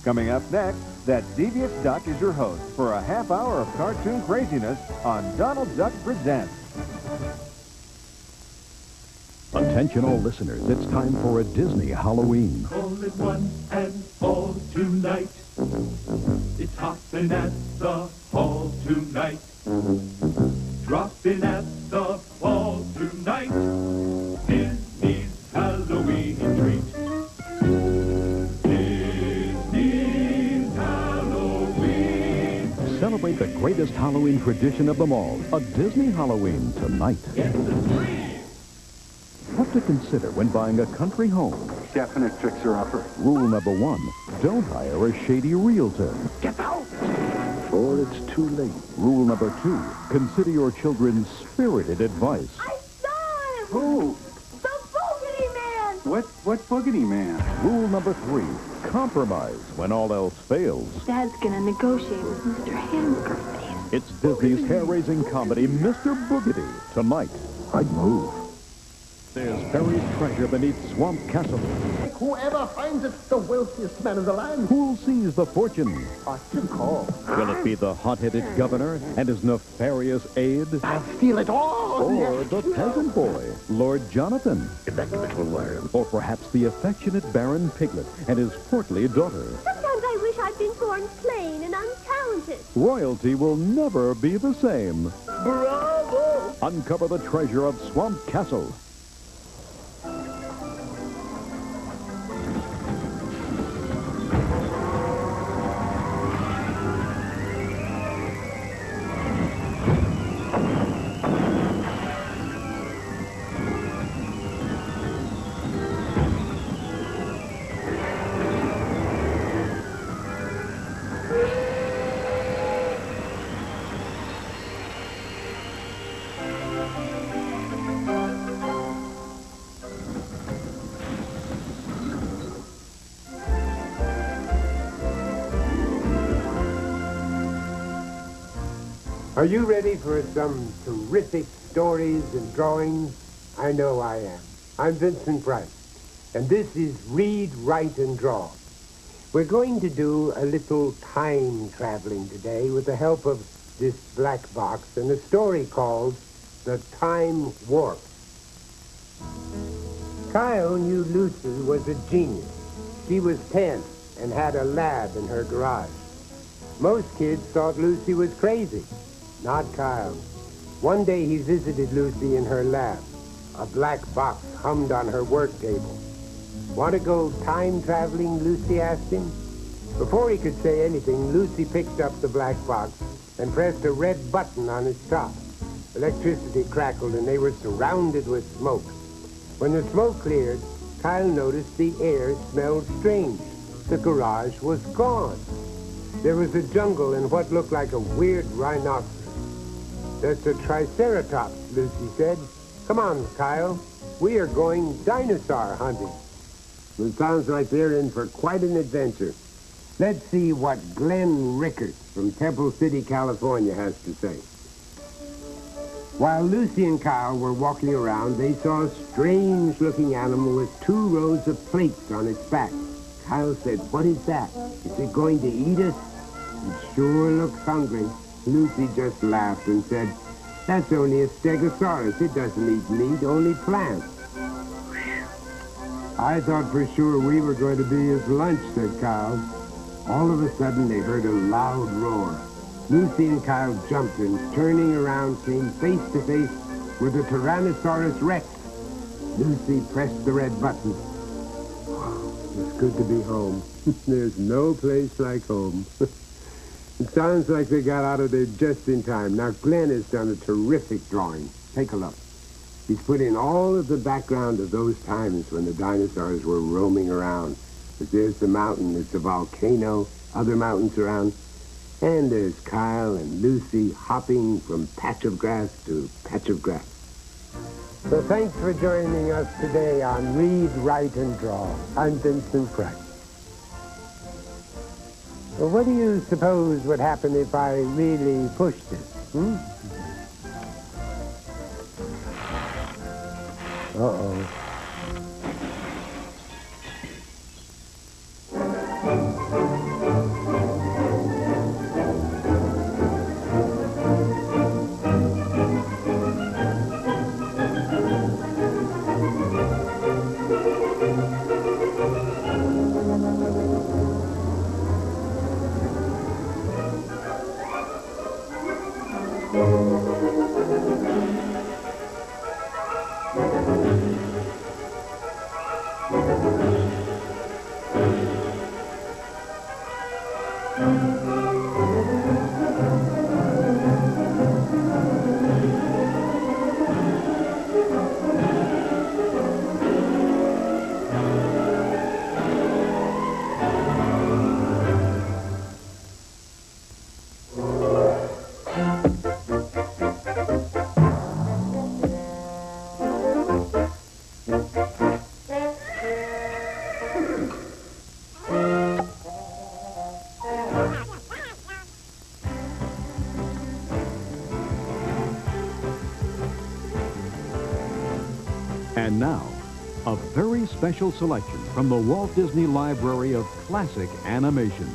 Coming up next, that devious duck is your host for a half hour of cartoon craziness on Donald Duck Presents. Attention all listeners, it's time for a Disney Halloween. Call it one and all tonight. It's hopping at the hall tonight. Dropping at the ball tonight. Disney's Halloween treat. Disney's Halloween. Celebrate the greatest Halloween tradition of them all, a Disney Halloween tonight. Get the scream. What to consider when buying a country home. Definite fixer-upper. Rule number 1, don't hire a shady realtor. Get out! Or it's too late. Rule number 2, consider your children's spirited advice. I saw him! Who? The Boogedy Man! What Boogedy Man? Rule number 3, compromise when all else fails. Dad's gonna negotiate with Mr. Hamburger Face. It's Disney's hair-raising comedy, Mr. Boogedy, tonight. I'd move. There's buried treasure beneath Swamp Castle. Whoever finds it, the wealthiest man in the land. Who'll seize the fortune? What you call? Will it be the hot-headed governor and his nefarious aide? I'll steal it all. Or the peasant boy, Lord Jonathan? Get back to little worm. Or perhaps the affectionate Baron Piglet and his portly daughter? Sometimes I wish I'd been born plain and untalented. Royalty will never be the same. Bravo! Uncover the treasure of Swamp Castle. Are you ready for some terrific stories and drawings? I know I am. I'm Vincent Price, and this is Read, Write, and Draw. We're going to do a little time traveling today with the help of this black box and a story called The Time Warp. Kyle knew Lucy was a genius. She was 10 and had a lab in her garage. Most kids thought Lucy was crazy. Not Kyle. One day he visited Lucy in her lab. A black box hummed on her work table. Want to go time traveling, Lucy asked him. Before he could say anything, Lucy picked up the black box and pressed a red button on its top. Electricity crackled and they were surrounded with smoke. When the smoke cleared, Kyle noticed the air smelled strange. The garage was gone. There was a jungle and what looked like a weird rhinoceros. That's a triceratops, Lucy said. Come on, Kyle. We are going dinosaur hunting. It sounds like they're in for quite an adventure. Let's see what Glenn Rickert from Temple City, California has to say. While Lucy and Kyle were walking around, they saw a strange-looking animal with 2 rows of plates on its back. Kyle said, "What is that? Is it going to eat us?" It sure looks hungry. Lucy just laughed and said, "That's only a stegosaurus. It doesn't eat meat, only plants." "I thought for sure we were going to be his lunch," said Kyle. All of a sudden, they heard a loud roar. Lucy and Kyle jumped and, turning around, came face to face with a Tyrannosaurus Rex. Lucy pressed the red button. It's good to be home. There's no place like home. It sounds like they got out of there just in time. Now, Glenn has done a terrific drawing. Take a look. He's put in all of the background of those times when the dinosaurs were roaming around. But there's the mountain, there's the volcano, other mountains around. And there's Kyle and Lucy hopping from patch of grass to patch of grass. So thanks for joining us today on Read, Write, and Draw. I'm Vincent Price. Well, what do you suppose would happen if I really pushed it? Uh-oh. And now, a very special selection from the Walt Disney Library of Classic Animation.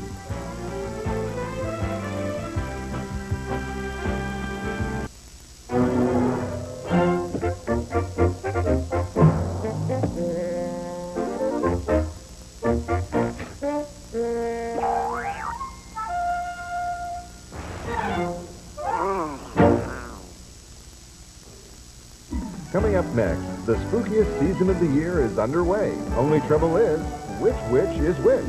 Coming up next, the spookiest season of the year is underway. Only trouble is, which witch is which?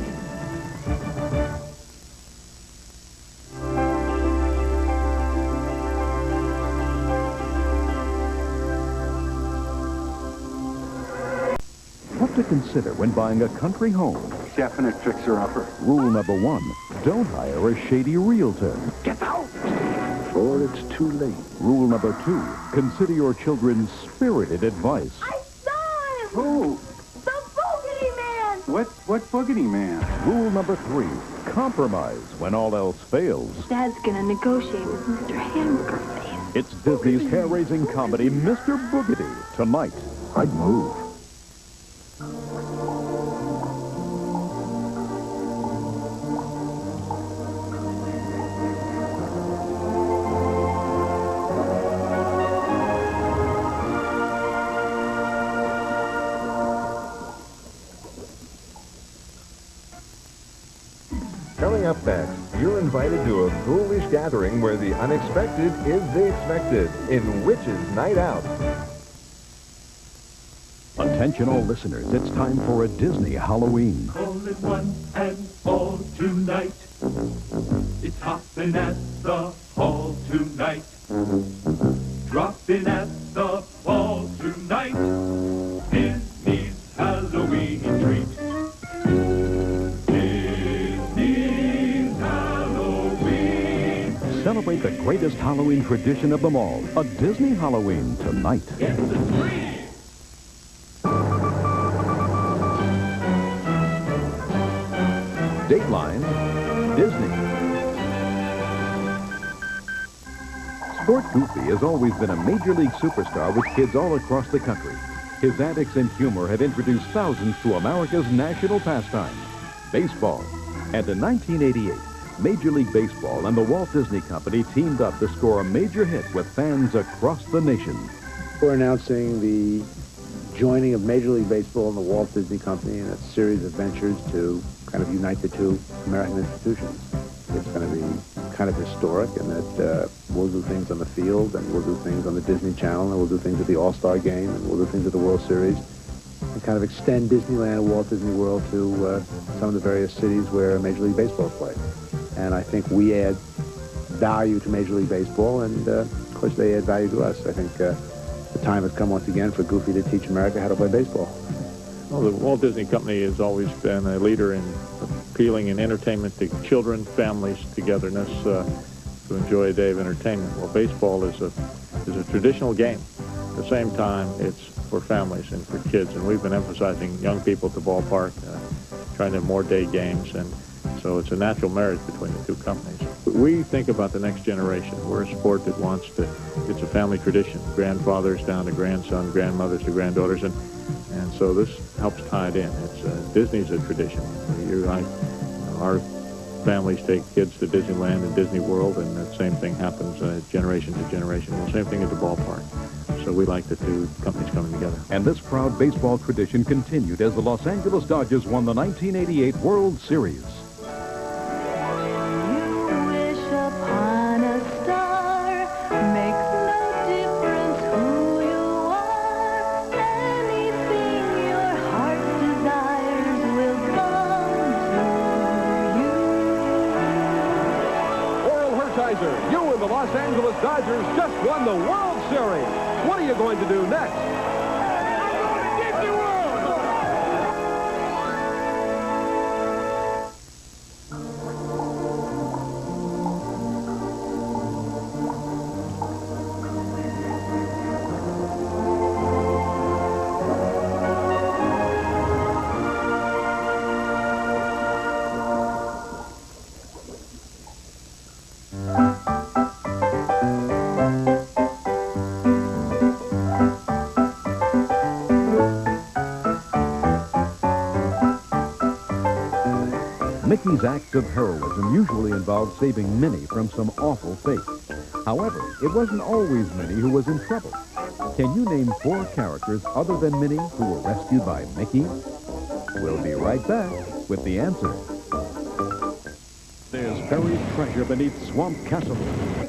What to consider when buying a country home? Definite fixer-upper. Rule number 1, don't hire a shady realtor. Get out! Or it's too late. Rule number 2, consider your children's spirited advice. I saw him! Who? The Boogedy Man! What Boogedy Man? Rule number 3, compromise when all else fails. Dad's gonna negotiate with Mr. Hamburger Face. It's Disney's hair-raising comedy, Mr. Boogedy, tonight. I'd move. Coming up next, you're invited to a ghoulish gathering where the unexpected is the expected in Witch's Night Out. Attention all listeners, it's time for a Disney Halloween. Call it one and all tonight. It's hopping at the hall tonight. Dropping at the ball tonight. Disney's Halloween treat. Disney's Halloween. Celebrate the greatest Halloween tradition of them all, a Disney Halloween tonight. Get the tree. Dateline, Disney. Sport Goofy has always been a Major League superstar with kids all across the country. His antics and humor have introduced thousands to America's national pastime, baseball. And in 1988, Major League Baseball and the Walt Disney Company teamed up to score a major hit with fans across the nation. We're announcing the joining of Major League Baseball and the Walt Disney Company in a series of ventures to kind of unite the two American institutions. It's going to be kind of historic in that we'll do things on the field, and we'll do things on the Disney Channel, and we'll do things at the All-Star Game, and we'll do things at the World Series, and kind of extend Disneyland and Walt Disney World to some of the various cities where Major League Baseball is played. And I think we add value to Major League Baseball, and of course they add value to us. I think the time has come once again for Goofy to teach America how to play baseball. Well, the Walt Disney Company has always been a leader in appealing in entertainment to children, families, togetherness, to enjoy a day of entertainment. Well, baseball is a traditional game. At the same time, it's for families and for kids, and we've been emphasizing young people at the ballpark, trying to have more day games, and so it's a natural marriage between the two companies. We think about the next generation. We're a sport that wants to, it's a family tradition, grandfathers down to grandson, grandmothers to granddaughters, and so this helps tie it in. It's Disney's a tradition. Our families take kids to Disneyland and Disney World, and the same thing happens generation to generation. The same thing at the ballpark. So we like the two companies coming together. And this proud baseball tradition continued as the Los Angeles Dodgers won the 1988 World Series. answer. You and the Los Angeles Dodgers just won the World Series. What are you going to do next? I'm going to Disney World! Mickey's acts of heroism usually involved saving Minnie from some awful fate. However, it wasn't always Minnie who was in trouble. Can you name 4 characters other than Minnie who were rescued by Mickey? We'll be right back with the answer. There's buried treasure beneath Swamp Castle.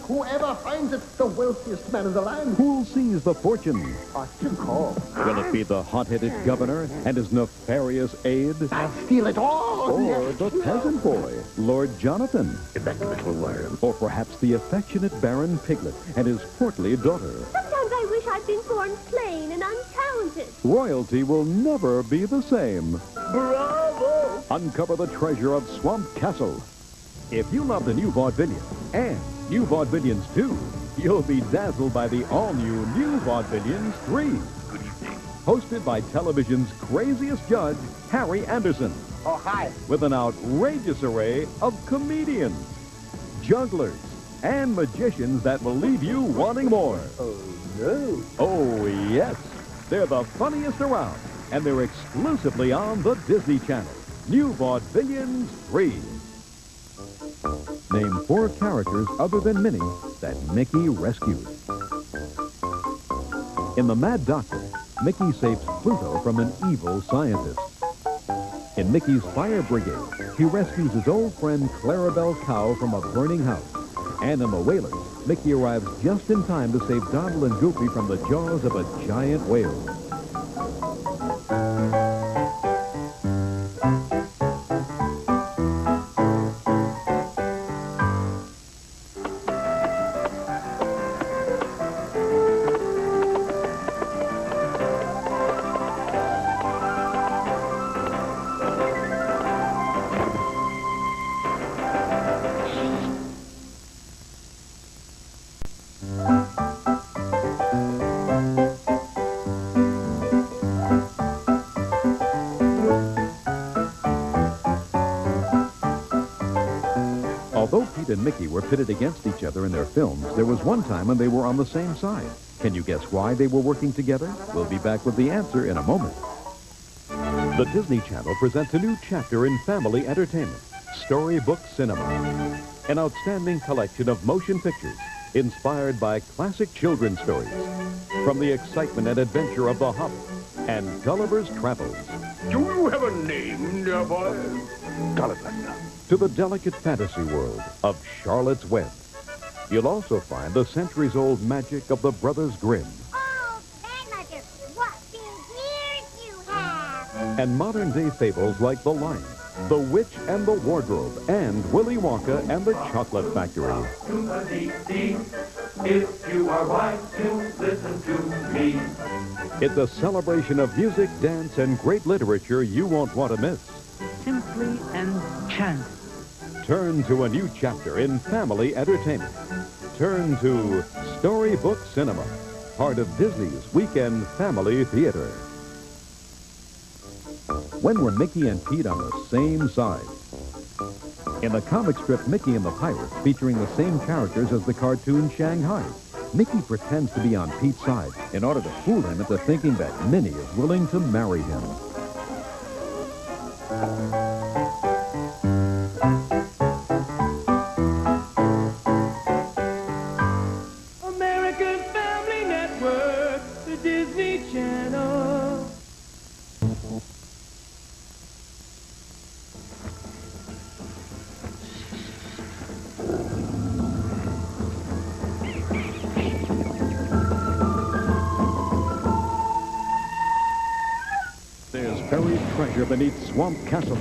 Whoever finds it's the wealthiest man in the land. Who'll seize the fortune? What you call? Will it be the hot-headed governor and his nefarious aide? I'll steal it all. Or the peasant boy, Lord Jonathan? That little worm. Or perhaps the affectionate Baron Piglet and his portly daughter? Sometimes I wish I'd been born plain and untalented. Royalty will never be the same. Bravo! Uncover the treasure of Swamp Castle. If you love the new Vaudevillian and new Vaudevillians 2, you'll be dazzled by the all-new New Vaudevillians 3. Good evening. Hosted by television's craziest judge, Harry Anderson. Oh, hi. With an outrageous array of comedians, jugglers, and magicians that will leave you wanting more. Oh, no. Oh, yes. They're the funniest around, and they're exclusively on the Disney Channel. New Vaudevillians 3. Name 4 characters other than Minnie that Mickey rescued. In The Mad Doctor, Mickey saves Pluto from an evil scientist. In Mickey's Fire Brigade, he rescues his old friend Clarabelle Cow from a burning house. And in The Whalers, Mickey arrives just in time to save Donald and Goofy from the jaws of a giant whale. Although Pete and Mickey were pitted against each other in their films, there was one time when they were on the same side. Can you guess why they were working together? We'll be back with the answer in a moment. The Disney Channel presents a new chapter in family entertainment, Storybook Cinema. An outstanding collection of motion pictures inspired by classic children's stories. From the excitement and adventure of The Hobbit and Gulliver's Travels. Do you have a name, dear boy? Gulliver. To the delicate fantasy world of Charlotte's Web. You'll also find the centuries-old magic of the Brothers Grimm. Oh, grandmother, what big ears you have! And modern-day fables like The Lion, The Witch and the Wardrobe, and Willy Wonka and the Chocolate Factory. If you are wise to listen to me. It's a celebration of music, dance, and great literature you won't want to miss. Simply enchanting. Turn to a new chapter in family entertainment. Turn to Storybook Cinema, part of Disney's Weekend Family Theater. When were Mickey and Pete on the same side? In the comic strip Mickey and the Pirates, featuring the same characters as the cartoon Shanghai, Mickey pretends to be on Pete's side in order to fool him into thinking that Minnie is willing to marry him. American Family Network, the Disney Channel. There's buried treasure beneath Swamp Castle.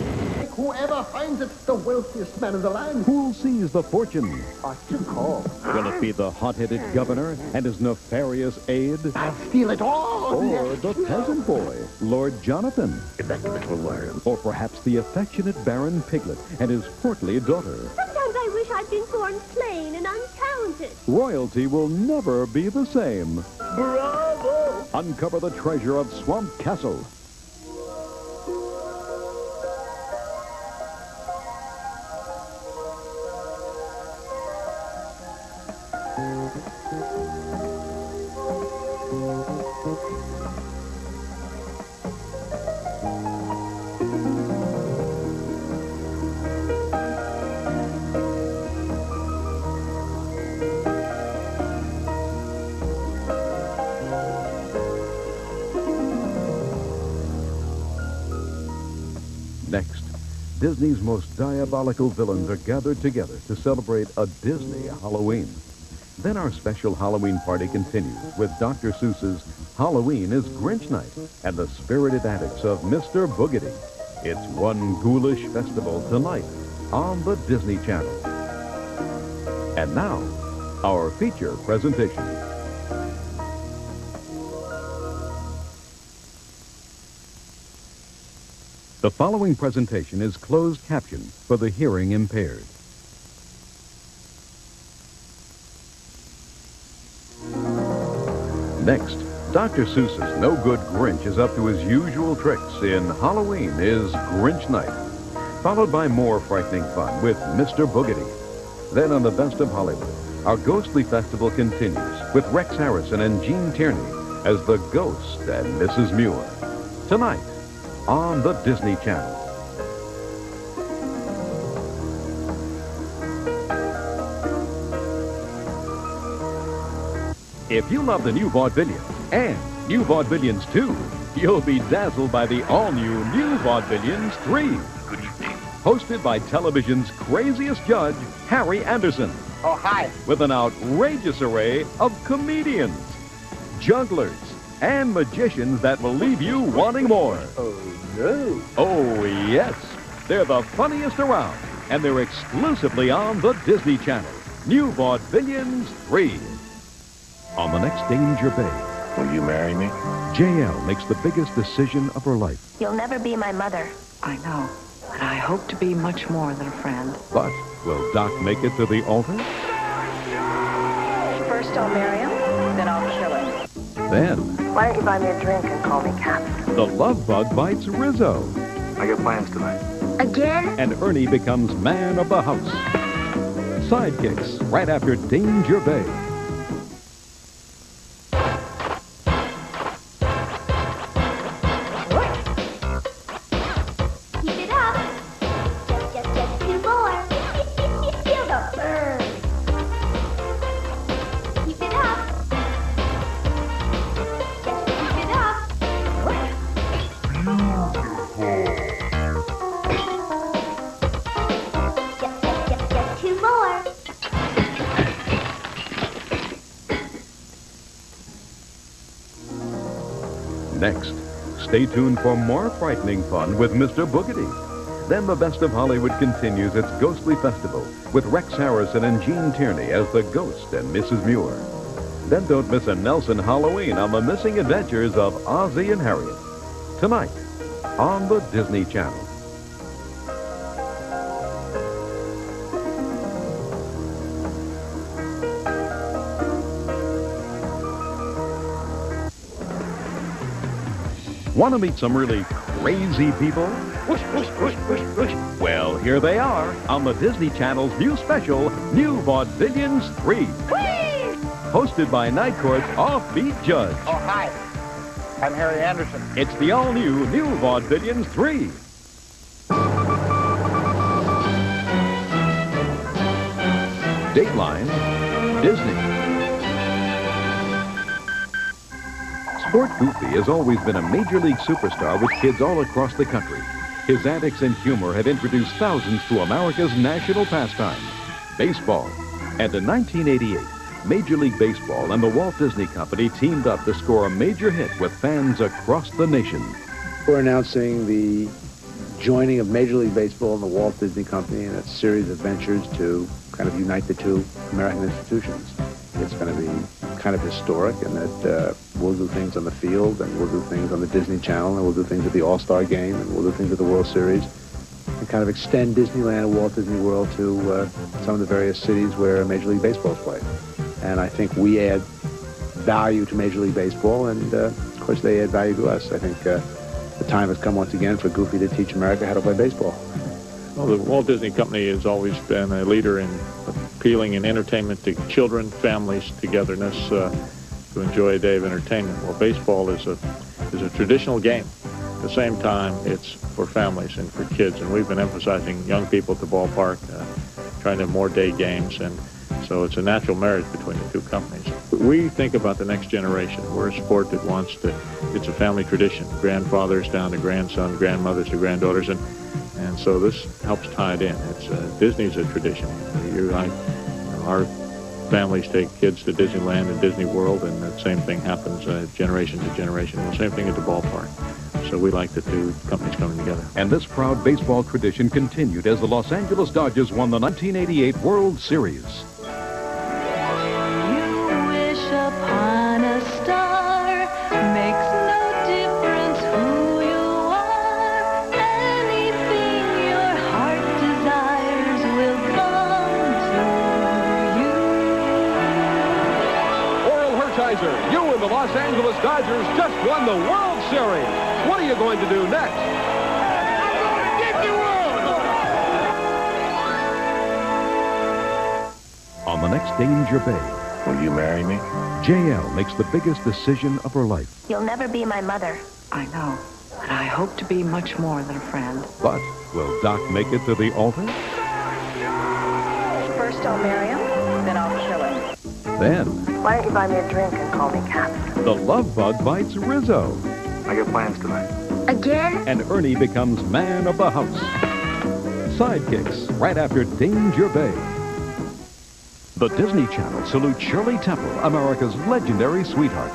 whoever finds it the wealthiest man of the land. Who'll seize the fortune? What you call? Will it be the hot-headed governor and his nefarious aide? I'll steal it all. Or the peasant boy, Lord Jonathan? That little worm. Or perhaps the affectionate Baron Piglet and his portly daughter? Sometimes I wish I'd been born plain and untalented. Royalty will never be the same. Bravo! Uncover the treasure of Swamp Castle. Next, Disney's most diabolical villains are gathered together to celebrate a Disney Halloween. Then our special Halloween party continues with Dr. Seuss's Halloween is Grinch Night and the spirited antics of Mr. Boogedy. It's one ghoulish festival tonight on the Disney Channel. And now, our feature presentation. The following presentation is closed caption for the hearing impaired. Next, Dr. Seuss's no-good Grinch is up to his usual tricks in Halloween is Grinch Night, followed by more frightening fun with Mr. Boogedy. Then on the Best of Hollywood, our ghostly festival continues with Rex Harrison and Gene Tierney as the Ghost and Mrs. Muir. Tonight, on the Disney Channel. If you love the new Vaudevillians and new Vaudevillians 2, you'll be dazzled by the all-new New Vaudevillians 3. Good evening. Hosted by television's craziest judge, Harry Anderson. Oh, hi. With an outrageous array of comedians, jugglers, and magicians that will leave you wanting more. Oh, no. Oh, yes. They're the funniest around, and they're exclusively on the Disney Channel. New Vaudevillians 3. On the next Danger Bay, Will you marry me? JL makes the biggest decision of her life. You'll never be my mother. I know, but I hope to be much more than a friend. But will Doc make it to the altar? First I'll marry him, then I'll kill him. Then, Why don't you buy me a drink and call me Cap? the love bug bites Rizzo, I got plans tonight. Again? and Ernie becomes man of the house. Sidekicks right after Danger Bay. Keep it up. Just 2 more. Feel the burn. Keep it up. Just keep it up. Just 2 more. Next, stay tuned for more frightening fun with Mr. Boogedy. Then the Best of Hollywood continues its ghostly festival with Rex Harrison and Gene Tierney as the Ghost and Mrs. Muir. Then don't miss a Nelson Halloween on the missing adventures of Ozzie and Harriet. Tonight, on the Disney Channel. Want to meet some really crazy people? Whoosh, whoosh, whoosh, whoosh, whoosh. Well, here they are on the Disney Channel's new special, New Vaudevillians 3. Hosted by Night Court's offbeat judge. Oh, hi. I'm Harry Anderson. It's the all-new New Vaudevillians 3. Dateline, Disney. Sport Goofy has always been a major league superstar with kids all across the country. His antics and humor have introduced thousands to America's national pastime, baseball. And in 1988, Major League Baseball and the Walt Disney Company teamed up to score a major hit with fans across the nation. We're announcing the joining of Major League Baseball and the Walt Disney Company in a series of ventures to kind of unite the two American institutions. It's going to be kind of historic in that we'll do things on the field, and we'll do things on the Disney Channel, and we'll do things at the All-Star Game, and we'll do things at the World Series, and kind of extend Disneyland and Walt Disney World to some of the various cities where Major League Baseball is played. And I think we add value to Major League Baseball, and of course they add value to us. I think the time has come once again for Goofy to teach America how to play baseball. Well, the Walt Disney Company has always been a leader in appealing and entertainment to children, families, togetherness, to enjoy a day of entertainment. Well, baseball is a traditional game. At the same time, it's for families and for kids, and we've been emphasizing young people at the ballpark, trying to have more day games, and so it's a natural marriage between the two companies. We think about the next generation. We're a sport that wants to, it's a family tradition, grandfathers down to grandson, grandmothers to granddaughters, and so this helps tie it in. It's Disney's a tradition. Our families take kids to Disneyland and Disney World, and the same thing happens generation to generation. And the same thing at the ballpark. So we like the two companies coming together. And this proud baseball tradition continued as the Los Angeles Dodgers won the 1988 World Series. You wish upon a star, makes no difference who you are. Anything your heart desires will come to you. Oral Hershiser, you and the Los Angeles Dodgers just won the World Series. What are you going to do next? I'm going to get the world! On the next Danger Bay, Will you marry me? JL makes the biggest decision of her life. You'll never be my mother. I know, but I hope to be much more than a friend. But will Doc make it to the altar? First I'll marry him, then I'll kill him. Then, Why don't you buy me a drink and call me Captain? the love bug bites Rizzo, I got plans tonight. Again? and Ernie becomes man of the house. Sidekicks, right after Danger Bay. The Disney Channel salutes Shirley Temple, America's legendary sweetheart.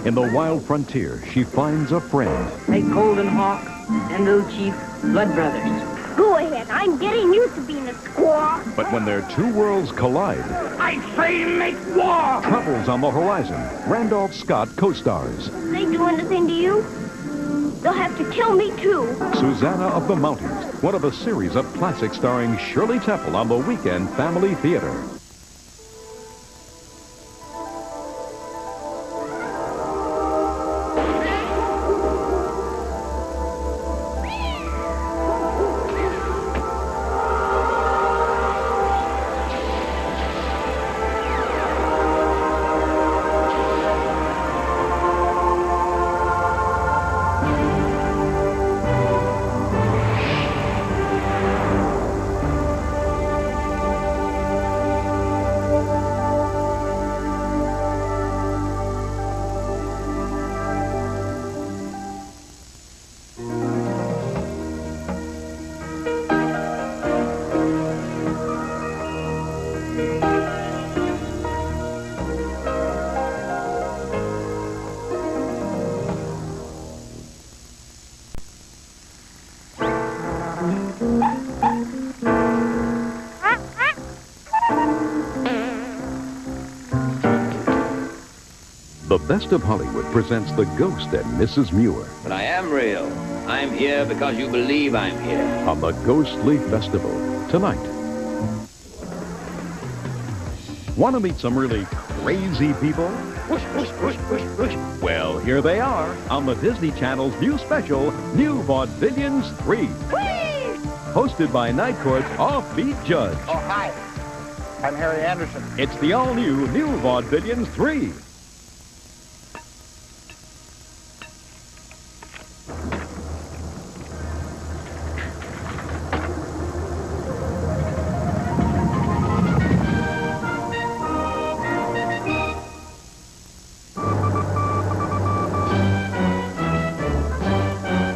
In the wild frontier, she finds a friend. Like Golden Hawk and Little Chief, blood brothers. Go ahead. I'm getting used to being a squaw. But when their two worlds collide, I say make war! trouble's on the horizon. Randolph Scott co-stars. They do anything to you? They'll have to kill me, too. Susanna of the Mountains, one of a series of classics starring Shirley Temple on the Weekend Family Theater. The Best of Hollywood presents The Ghost and Mrs. Muir But I am real. I'm here because you believe I'm here. on the Ghostly Festival tonight. Want to meet some really crazy people? Push, push, push, push, push. Well, here they are on the Disney Channel's new special, New Vaudevillians 3. Hosted by Night Court's offbeat judge. Oh, hi. I'm Harry Anderson. It's the all-new New Vaudevillians 3.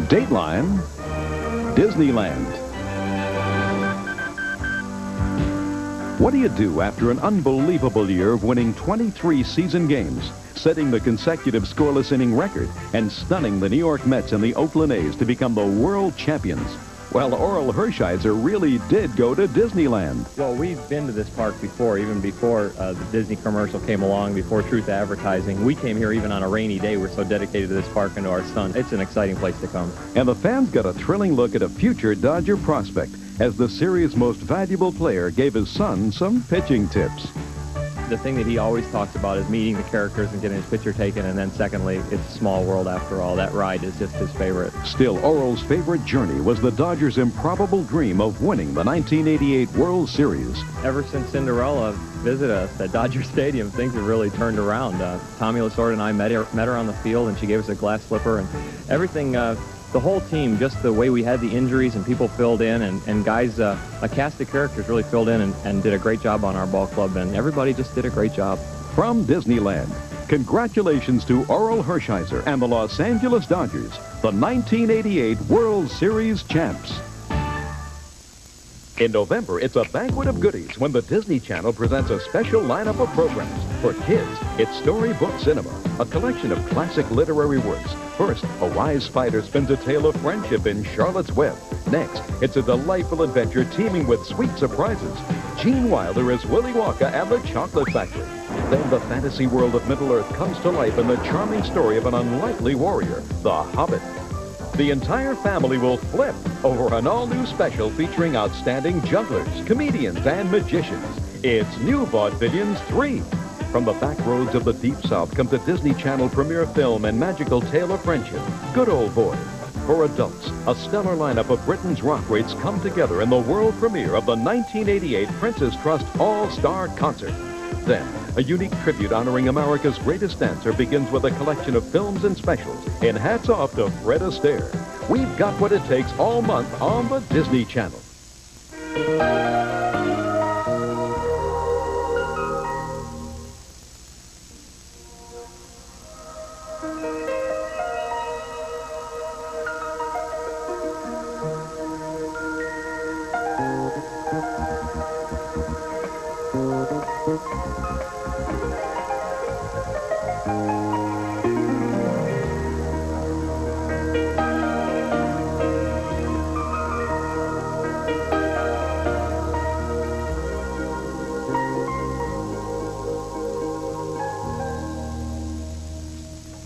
Dateline, Disneyland. What do you do after an unbelievable year of winning 23 season games, setting the consecutive scoreless inning record, and stunning the New York Mets and the Oakland A's to become the world champions? Well, Oral Hershiser really did go to Disneyland. Well, we've been to this park before, even before the Disney commercial came along, before Truth Advertising. We came here even on a rainy day. We're so dedicated to this park and to our son. It's an exciting place to come. And the fans got a thrilling look at a future Dodger prospect as the series' most valuable player gave his son some pitching tips. The thing that he always talks about is meeting the characters and getting his picture taken, and then secondly, it's a small world after all. That ride is just his favorite. Still, Oral's favorite journey was the Dodgers' improbable dream of winning the 1988 World Series. Ever since Cinderella visited us at Dodger Stadium, things have really turned around. Tommy Lasorda and I met her on the field, and she gave us a glass slipper, and everything, the whole team, just the way we had the injuries and people filled in, and guys, a cast of characters really filled in and did a great job on our ball club, and everybody just did a great job. From Disneyland, congratulations to Oral Hershiser and the Los Angeles Dodgers, the 1988 World Series champs. In November, it's a banquet of goodies when the Disney Channel presents a special lineup of programs. For kids, it's Storybook Cinema, a collection of classic literary works. First, a wise fighter spins a tale of friendship in Charlotte's Web. Next, it's a delightful adventure teeming with sweet surprises. Gene Wilder is Willy Wonka and the Chocolate Factory. Then the fantasy world of Middle-earth comes to life in the charming story of an unlikely warrior, the Hobbit. The entire family will flip over an all-new special featuring outstanding jugglers, comedians, and magicians. It's New Vaudevillians 3. From the back roads of the Deep South comes a Disney Channel premiere film and magical tale of friendship, Good Old Boy. For adults, a stellar lineup of Britain's rock greats come together in the world premiere of the 1988 Princess Trust All-Star Concert. Then, a unique tribute honoring America's greatest dancer begins with a collection of films and specials in hats off to Fred Astaire. We've got what it takes all month on the Disney Channel.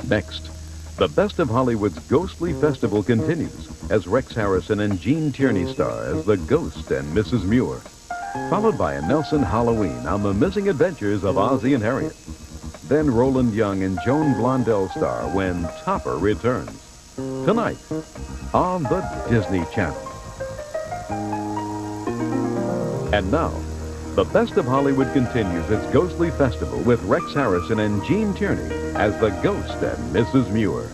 Next, the Best of Hollywood's Ghostly Festival continues as Rex Harrison and Gene Tierney star as the Ghost and Mrs. Muir, followed by a Nelson Halloween on the missing adventures of Ozzie and Harriet. Then Roland Young and Joan Blondell star when Topper returns. Tonight on the Disney Channel. And now, the Best of Hollywood continues its Ghostly Festival with Rex Harrison and Gene Tierney as the Ghost and Mrs. Muir.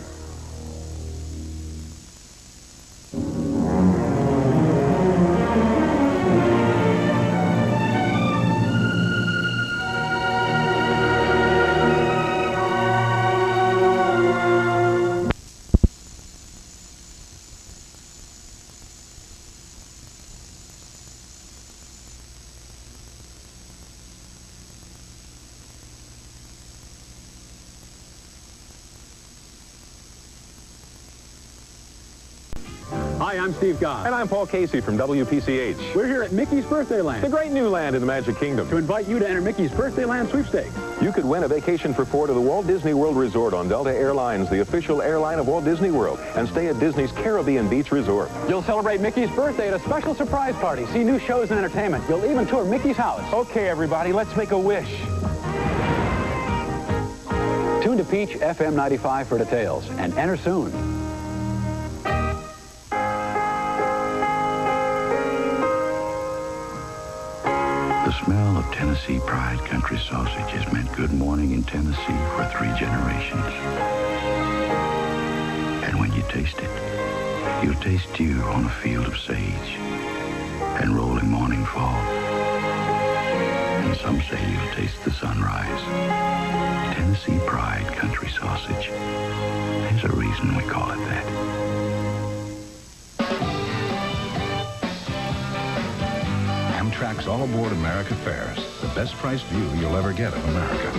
Hi, I'm Steve Goss. And I'm Paul Casey from WPCH. We're here at Mickey's Birthday Land, the great new land in the Magic Kingdom, to invite you to enter Mickey's Birthday Land sweepstakes. You could win a vacation for four to the Walt Disney World Resort on Delta Airlines, the official airline of Walt Disney World, and stay at Disney's Caribbean Beach Resort. You'll celebrate Mickey's birthday at a special surprise party, see new shows and entertainment. You'll even tour Mickey's house. Okay, everybody, let's make a wish. Tune to Peach FM 95 for details, and enter soon. The smell of Tennessee Pride Country sausage has meant good morning in Tennessee for 3 generations. And when you taste it, you'll taste dew on a field of sage and rolling morning fall. And some say you'll taste the sunrise. Tennessee Pride Country sausage. There's a reason we call it that. Amtrak's All Aboard America fares, the best price view you'll ever get of America.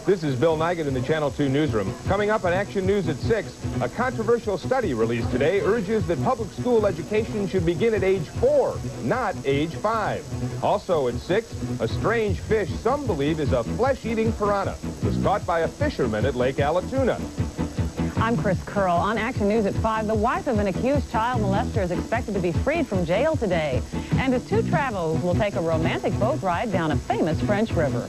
This is Bill Nigut in the Channel 2 newsroom. Coming up on Action News at 6, a controversial study released today urges that public school education should begin at age 4, not age 5. Also at 6, a strange fish some believe is a flesh-eating piranha was caught by a fisherman at Lake Allatoona. I'm Chris Curl. On Action News at 5, the wife of an accused child molester is expected to be freed from jail today. And as two travelers will take a romantic boat ride down a famous French river.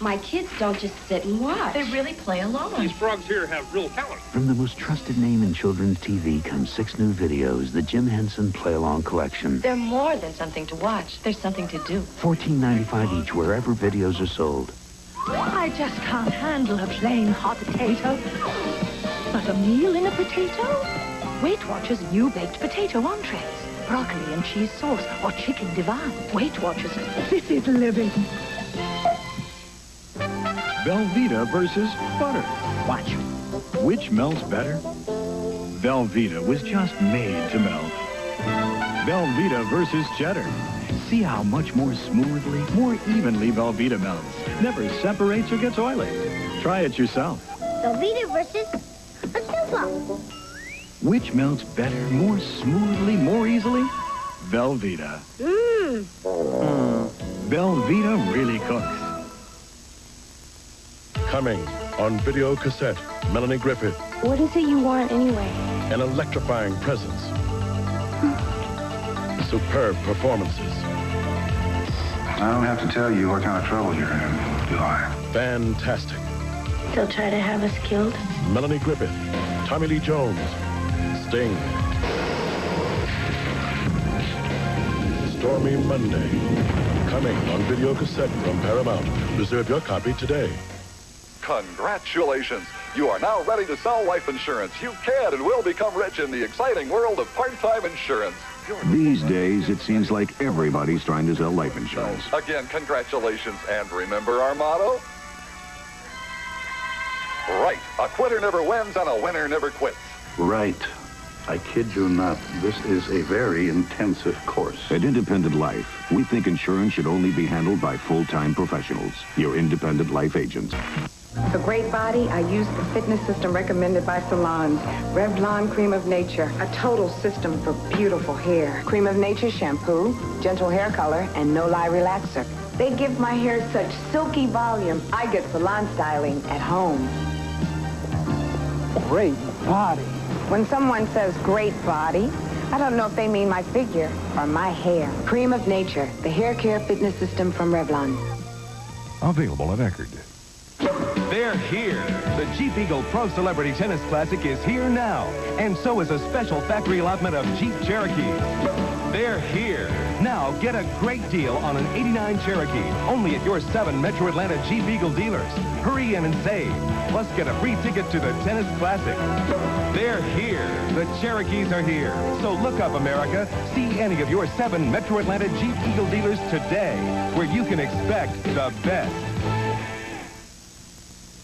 My kids don't just sit and watch. They really play along. These frogs here have real talent. From the most trusted name in children's TV comes 6 new videos, the Jim Henson Play-Along Collection. They're more than something to watch. There's something to do. $14.95 each wherever videos are sold. I just can't handle a plain hot potato. But a meal in a potato? Weight Watchers new baked potato entrees. Broccoli and cheese sauce or chicken divine. Weight Watchers, this is living. Velveeta versus butter. Watch. Which melts better? Velveeta was just made to melt. Velveeta versus cheddar. See how much more smoothly, more evenly Velveeta melts. Never separates or gets oily. Try it yourself. Velveeta versus a Super. Which melts better, more smoothly, more easily? Velveeta. Velveeta really cooks. Coming on video cassette, Melanie Griffith. What is it you want anyway? An electrifying presence. Superb performances. I don't have to tell you what kind of trouble you're in, do I? Fantastic. They'll try to have us killed. Melanie Griffith, Tommy Lee Jones, Sting. Stormy Monday. Coming on video cassette from Paramount. Reserve your copy today. Congratulations! You are now ready to sell life insurance. You can and will become rich in the exciting world of part-time insurance. These days, it seems like everybody's trying to sell life insurance. Again, congratulations, and remember our motto? Right. A quitter never wins and a winner never quits. Right. I kid you not. This is a very intensive course. At Independent Life, we think insurance should only be handled by full-time professionals. Your Independent Life agents. For great body, I use the fitness system recommended by salons. Revlon Cream of Nature, a total system for beautiful hair. Cream of Nature shampoo, gentle hair color, and no-lie relaxer. They give my hair such silky volume, I get salon styling at home. Great body. When someone says great body, I don't know if they mean my figure or my hair. Cream of Nature, the hair care fitness system from Revlon. Available at Eckerd. They're here. The Jeep Eagle Pro Celebrity Tennis Classic is here now. And so is a special factory allotment of Jeep Cherokees. They're here. Now get a great deal on an '89 Cherokee. Only at your 7 Metro Atlanta Jeep Eagle dealers. Hurry in and save. Plus get a free ticket to the Tennis Classic. They're here. The Cherokees are here. So look up, America. See any of your 7 Metro Atlanta Jeep Eagle dealers today, where you can expect the best.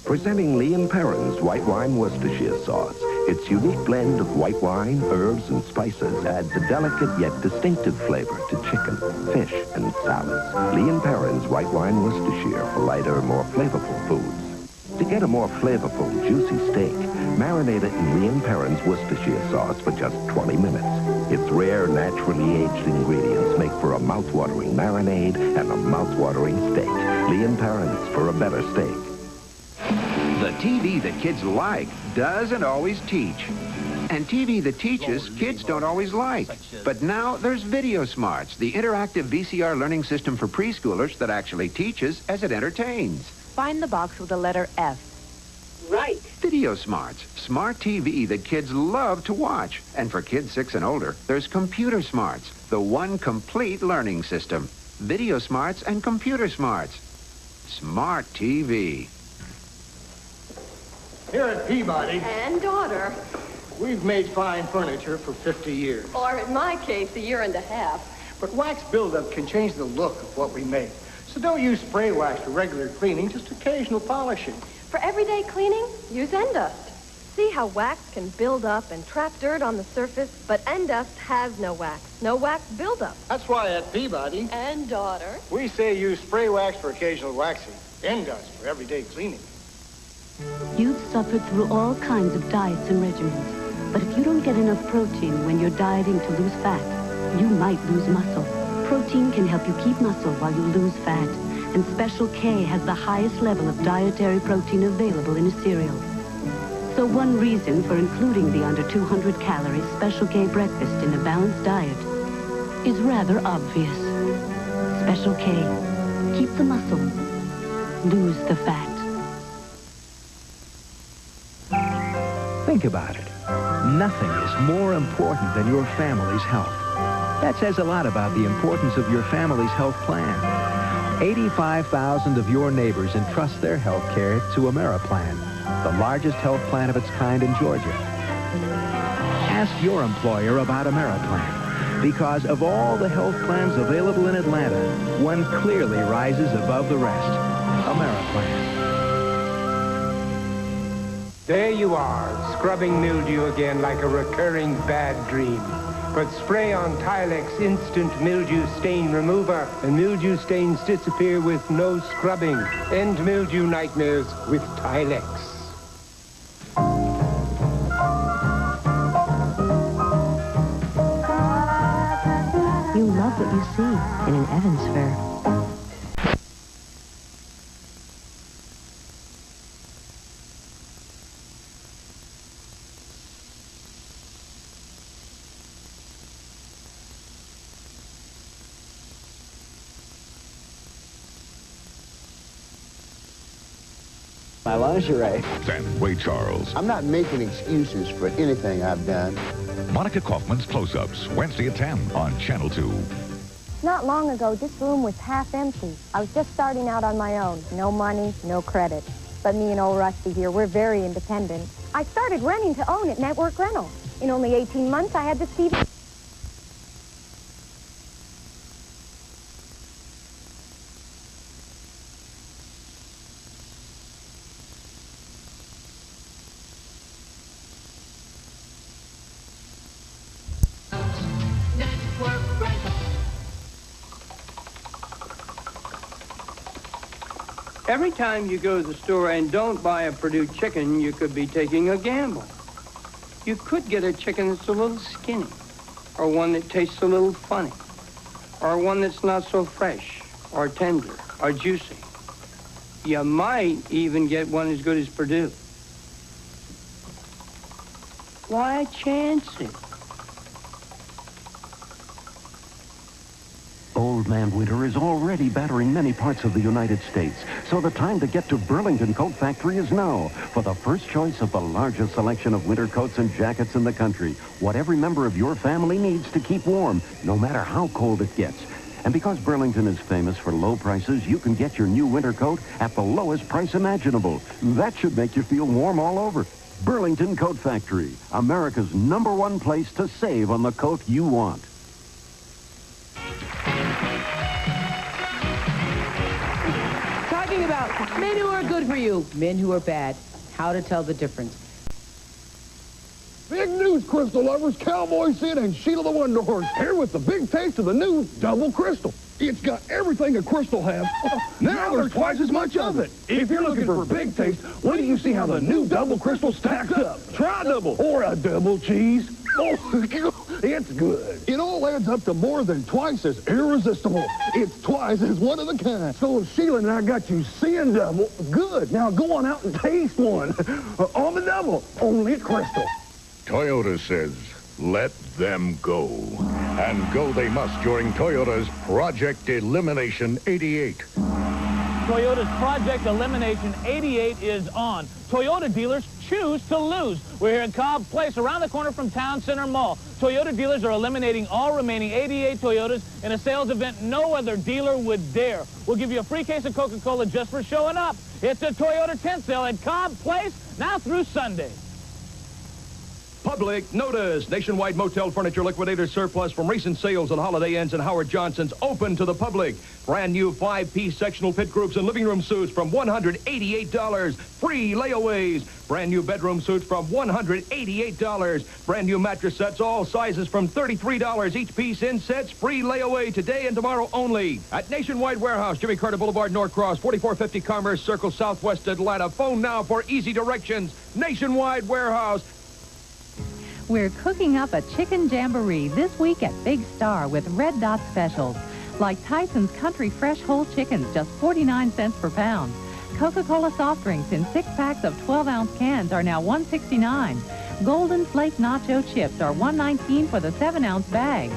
Presenting Lee & Perrins White Wine Worcestershire Sauce. Its unique blend of white wine, herbs, and spices adds a delicate yet distinctive flavor to chicken, fish, and salads. Lee & Perrins White Wine Worcestershire for lighter, more flavorful foods. To get a more flavorful, juicy steak, marinate it in Lee & Perrins Worcestershire sauce for just 20 minutes. Its rare, naturally aged ingredients make for a mouth-watering marinade and a mouth-watering steak. Lee & Perrins for a better steak. The TV that kids like doesn't always teach. And TV that teaches, kids don't always like. But now there's Video Smarts, the interactive VCR learning system for preschoolers that actually teaches as it entertains. Find the box with the letter F. Right. Video Smarts, smart TV that kids love to watch. And for kids 6 and older, there's Computer Smarts, the one complete learning system. Video Smarts and Computer Smarts. Smart TV. Here at Peabody, And daughter. we've made fine furniture for 50 years. Or in my case, a year and a half. But wax buildup can change the look of what we make. So don't use spray wax for regular cleaning, just occasional polishing. For everyday cleaning, use Endust. See how wax can build up and trap dirt on the surface, but N-Dust has no wax. No wax buildup. That's why at Peabody And daughter. we say use spray wax for occasional waxing, N-Dust for everyday cleaning. You've suffered through all kinds of diets and regimens. But if you don't get enough protein when you're dieting to lose fat, you might lose muscle. Protein can help you keep muscle while you lose fat. And Special K has the highest level of dietary protein available in a cereal. So one reason for including the under 200 calorie Special K breakfast in a balanced diet is rather obvious. Special K. Keep the muscle. Lose the fat. Think about it. Nothing is more important than your family's health. That says a lot about the importance of your family's health plan. 85,000 of your neighbors entrust their health care to AmeriPlan, the largest health plan of its kind in Georgia. Ask your employer about AmeriPlan, because of all the health plans available in Atlanta, one clearly rises above the rest. AmeriPlan. There you are, scrubbing mildew again like a recurring bad dream. But spray on Tilex Instant Mildew Stain Remover, and mildew stains disappear with no scrubbing. End mildew nightmares with Tilex. You love what you see in an Evans fair. My lingerie. And Ray Charles. I'm not making excuses for anything I've done. Monica Kaufman's Close-Ups, Wednesday at 10 on Channel 2. Not long ago, this room was half empty. I was just starting out on my own. No money, no credit. But me and old Rusty here, we're very independent. I started renting to own at Network Rental. In only 18 months, I had the TV. Every time you go to the store and don't buy a Purdue chicken, you could be taking a gamble. You could get a chicken that's a little skinny, or one that tastes a little funny, or one that's not so fresh, or tender, or juicy. You might even get one as good as Purdue. Why chance it? Old Man Winter is already battering many parts of the United States, so the time to get to Burlington Coat Factory is now for the first choice of the largest selection of winter coats and jackets in the country. What every member of your family needs to keep warm, no matter how cold it gets. And because Burlington is famous for low prices, you can get your new winter coat at the lowest price imaginable. That should make you feel warm all over. Burlington Coat Factory, America's #1 place to save on the coat you want. Talking about men who are good for you, men who are bad. How to tell the difference. Big news, Crystal lovers. Cowboy Sid and Sheila the Wonder Horse here with the big taste of the new Double Crystal. It's got everything a Crystal has. Now there's twice as much of it. If you're looking for a big taste, wait till you see how the new Double Crystal stacks up. Try double or a double cheese. Oh, it's good. It all adds up to more than twice as irresistible. It's twice as one of a kind. So Sheila and I got you seeing double. Good. Now go on out and taste one. On the double, only at Crystal. Toyota says, let them go. And go they must during Toyota's Project Elimination 88. Toyota's Project Elimination 88 is on. Toyota dealers choose to lose. We're here in Cobb Place, around the corner from Town Center Mall. Toyota dealers are eliminating all remaining 88 Toyotas in a sales event no other dealer would dare. We'll give you a free case of Coca-Cola just for showing up. It's a Toyota tent sale at Cobb Place, now through Sunday. Public notice. Nationwide motel furniture liquidator surplus from recent sales at Holiday Inns and Howard Johnson's open to the public. Brand new 5-piece sectional pit groups and living room suites from $188. Free layaways. Brand new bedroom suites from $188. Brand new mattress sets, all sizes from $33 each piece in sets. Free layaway today and tomorrow only. At Nationwide Warehouse, Jimmy Carter Boulevard, Norcross, 4450 Commerce Circle, Southwest Atlanta. Phone now for easy directions. Nationwide Warehouse. We're cooking up a chicken jamboree this week at Big Star with Red Dot specials. Like Tyson's Country Fresh Whole Chickens, just 49 cents per pound. Coca-Cola soft drinks in 6 packs of 12-ounce cans are now $1.69. Golden Flake Nacho Chips are $1.19 for the 7-ounce bag.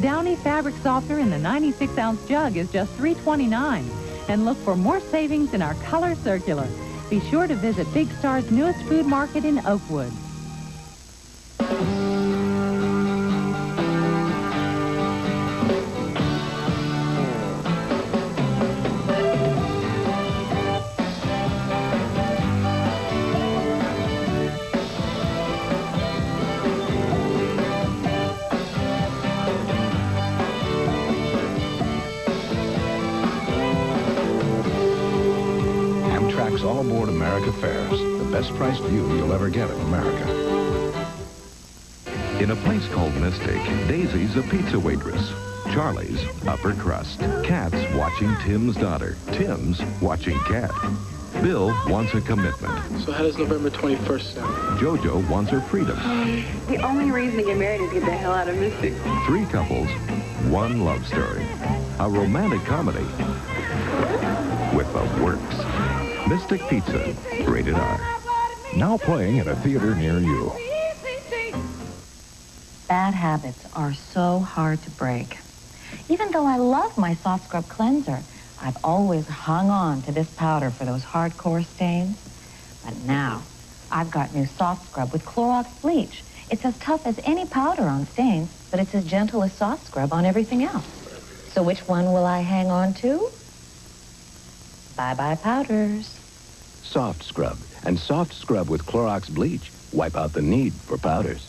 Downy Fabric Softener in the 96-ounce jug is just $3.29. And look for more savings in our Color Circular. Be sure to visit Big Star's newest food market in Oakwood. Amtrak's All Aboard America fares, the best priced view you'll ever get of America. In a place called Mystic, Daisy's a pizza waitress. Charlie's upper crust. Kat's watching Tim's daughter. Tim's watching Kat. Bill wants a commitment. So how does November 21st sound? Jojo wants her freedom. The only reason to get married is to get the hell out of Mystic. 3 couples, 1 love story. A romantic comedy with the works. Mystic Pizza, rated R. Now playing at a theater near you. Bad habits are so hard to break. Even though I love my soft scrub cleanser, I've always hung on to this powder for those hardcore stains. But now, I've got new soft scrub with Clorox bleach. It's as tough as any powder on stains, but it's as gentle as soft scrub on everything else. So which one will I hang on to? Bye-bye powders. Soft Scrub. And Soft Scrub with Clorox bleach. Wipe out the need for powders.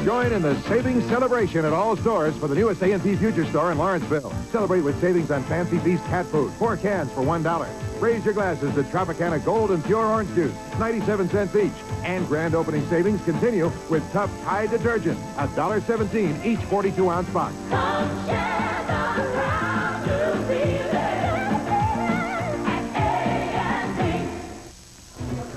Join in the savings celebration at all stores for the newest A&P Future Store in Lawrenceville. Celebrate with savings on Fancy Feast cat food. 4 cans for $1. Raise your glasses to Tropicana Gold and Pure Orange Juice, 97 cents each. And grand opening savings continue with Tough Tide detergent, $1.17 each 42-ounce box. Come share the proud new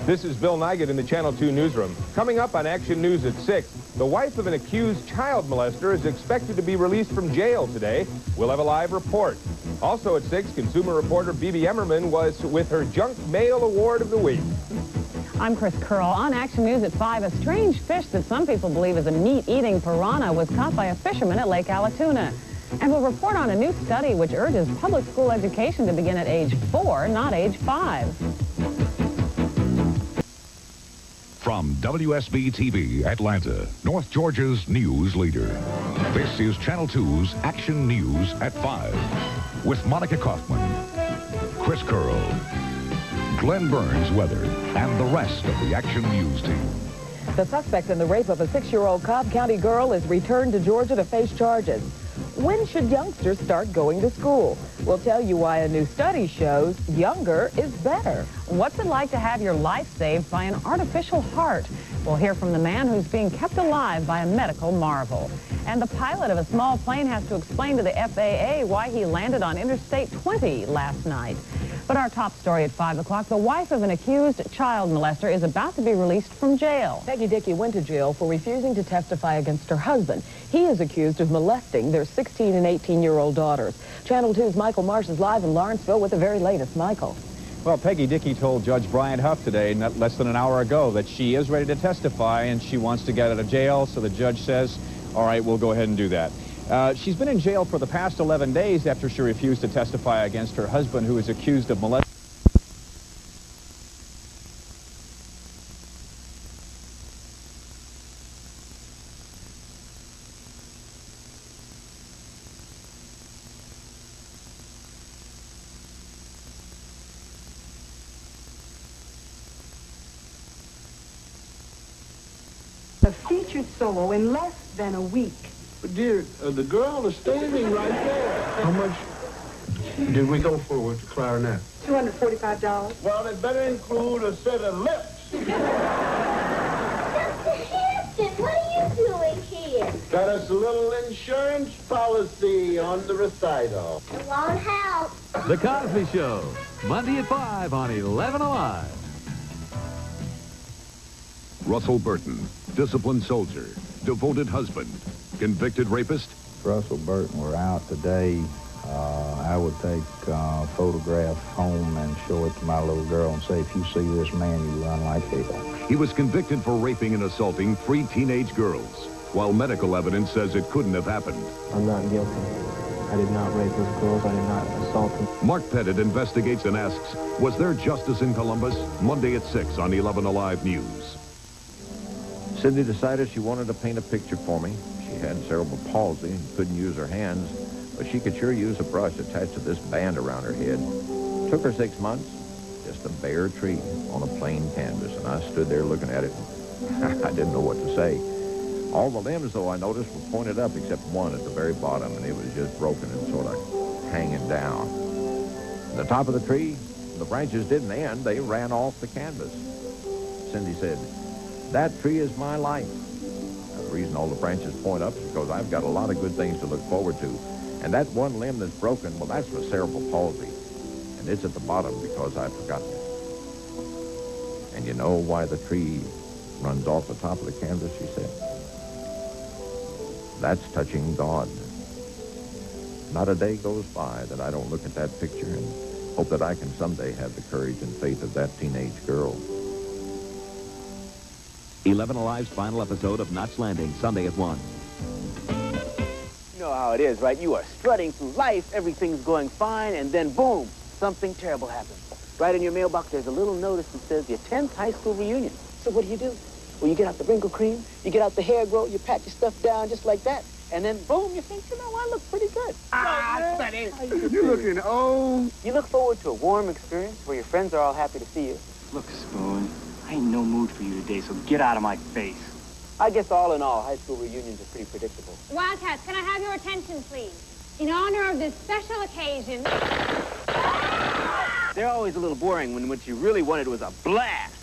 This is Bill Nigut in the Channel 2 newsroom. Coming up on Action News at 6, the wife of an accused child molester is expected to be released from jail today. We'll have a live report. Also at 6, consumer reporter Bebe Emmerman was with her Junk Mail Award of the Week. I'm Chris Curl. On Action News at 5, a strange fish that some people believe is a meat-eating piranha was caught by a fisherman at Lake Allatoona. And we'll report on a new study which urges public school education to begin at age 4, not age 5. From WSB-TV Atlanta, North Georgia's news leader. This is Channel 2's Action News at 5 with Monica Kaufman, Chris Curl, Glenn Burns Weather, and the rest of the Action News team. The suspect in the rape of a 6-year-old Cobb County girl is returned to Georgia to face charges. When should youngsters start going to school? We'll tell you why a new study shows younger is better. What's it like to have your life saved by an artificial heart? We'll hear from the man who's being kept alive by a medical marvel. And the pilot of a small plane has to explain to the FAA why he landed on Interstate 20 last night. But our top story at 5 o'clock, the wife of an accused child molester is about to be released from jail. Peggy Dickey went to jail for refusing to testify against her husband. He is accused of molesting their 16 and 18-year-old daughters. Channel 2's Michael Marsh is live in Lawrenceville with the very latest. Michael. Well, Peggy Dickey told Judge Brian Huff today, not less than an hour ago, that she is ready to testify and she wants to get out of jail. So the judge says, all right, we'll go ahead and do that. She's been in jail for the past 11 days after she refused to testify against her husband, who is accused of molesting. a featured solo in less than a week. But dear, the girl is standing right there. How much did we go for with the clarinet? $245. Well, it better include a set of lips. Dr. Hampton, what are you doing here? Got us a little insurance policy on the recital. It won't help. The Cosby Show, Monday at 5 on 11 Alive. Russell Burton, disciplined soldier, devoted husband, convicted rapist. If Russell Burton were out today, I would take a photograph home and show it to my little girl and say, if you see this man, you run like hell. He was convicted for raping and assaulting 3 teenage girls, while medical evidence says it couldn't have happened. I'm not guilty. I did not rape those girls. I did not assault them. Mark Pettit investigates and asks, was there justice in Columbus? Monday at 6 on 11 Alive News. Cindy decided she wanted to paint a picture for me. She had cerebral palsy and couldn't use her hands, but she could sure use a brush attached to this band around her head. Took her 6 months, just a bare tree on a plain canvas, and I stood there looking at it. I didn't know what to say. All the limbs, though, I noticed were pointed up except one at the very bottom, and it was just broken and sort of hanging down. At the top of the tree, the branches didn't end. They ran off the canvas. Cindy said, "That tree is my life." Now, the reason all the branches point up is because I've got a lot of good things to look forward to. And that one limb that's broken, well, that's for cerebral palsy. And it's at the bottom because I've forgotten it. And you know why the tree runs off the top of the canvas, she said? That's touching God. Not a day goes by that I don't look at that picture and hope that I can someday have the courage and faith of that teenage girl. 11 Alive's final episode of Knots Landing, Sunday at 1. You know how it is, right? You are strutting through life, everything's going fine, and then boom, something terrible happens. Right in your mailbox, there's a little notice that says your 10th high school reunion. So what do? Well, you get out the wrinkle cream, you get out the hair grow, you pat your stuff down just like that, and then boom, you think, you know, I look pretty good. Sonny. You're looking old. You look forward to a warm experience where your friends are all happy to see you. Look, Spoon, I ain't no mood for you today, so get out of my face. I guess all in all, high school reunions are pretty predictable. Wildcats, can I have your attention, please? In honor of this special occasion... They're always a little boring when what you really wanted was a blast.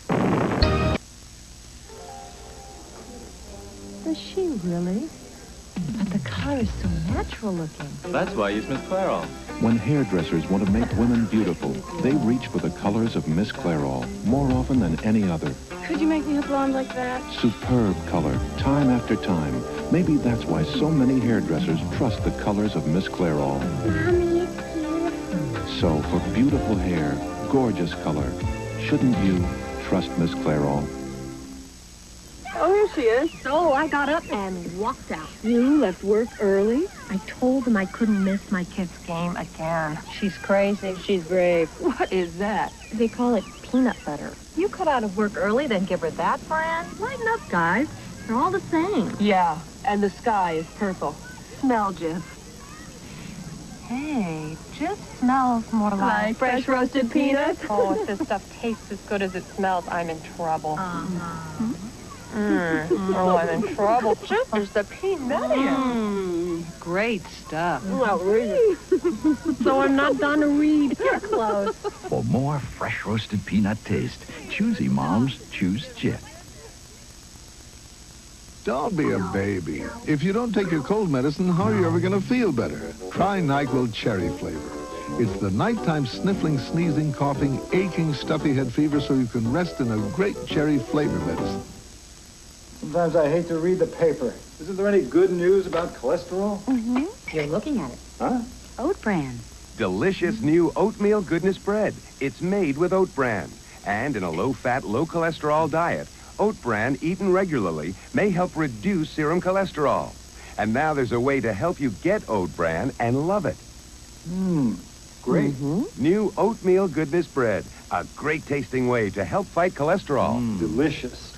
Does she really? But the color is so natural looking. That's why I use Miss Clairol. When hairdressers want to make women beautiful, they reach for the colors of Miss Clairol more often than any other. Could you make me a blonde like that? Superb color, time after time. Maybe that's why so many hairdressers trust the colors of Miss Clairol. Mommy, it's beautiful. So, for beautiful hair, gorgeous color, shouldn't you trust Miss Clairol? Oh, here she is. So I got up and walked out. You left work early? I told them I couldn't miss my kid's game again. She's crazy. She's brave. What is that? They call it peanut butter. You cut out of work early, then give her that brand? Lighten up, guys. They're all the same. Yeah, and the sky is purple. Smell, Jif. Hey, Jif smells more like fresh roasted peanuts. Oh, if this stuff tastes as good as it smells, I'm in trouble. Oh, I'm in trouble. Jif, there's the peanut. Great stuff. Outrageous. So I'm not done to read. You're close. For more fresh roasted peanut taste, choosy moms choose Jif. Don't be a baby. If you don't take your cold medicine, how are you ever going to feel better? Try NyQuil Cherry Flavor. It's the nighttime sniffling, sneezing, coughing, aching, stuffy head fever so you can rest in a great cherry flavor medicine. Sometimes I hate to read the paper. Isn't there any good news about cholesterol? Mm-hmm. You're looking at it. Huh? Oat bran. Delicious new oatmeal goodness bread. It's made with oat bran. And in a low-fat, low-cholesterol diet, oat bran eaten regularly may help reduce serum cholesterol. And now there's a way to help you get oat bran and love it. Great. New oatmeal goodness bread. A great tasting way to help fight cholesterol. Delicious.